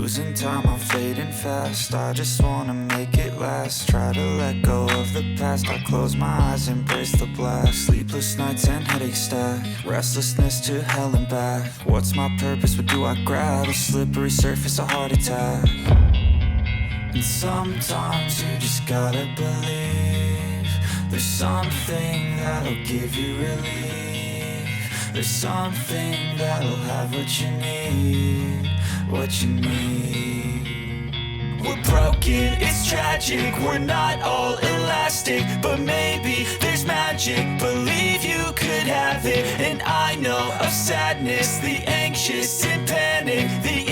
Losing time, I'm fading fast. I just wanna make it last. Try to let go of the past. I close my eyes, embrace the blast. Sleepless nights and headache stack. Restlessness to hell and back. What's my purpose? What do I grab? A slippery surface, a heart attack. And sometimes you just gotta believe there's something that'll give you relief. There's something that'll have what you need, what you need. We're broken, it's tragic, we're not all elastic, but maybe there's magic, believe you could have it. And I know of sadness, the anxious and panic, the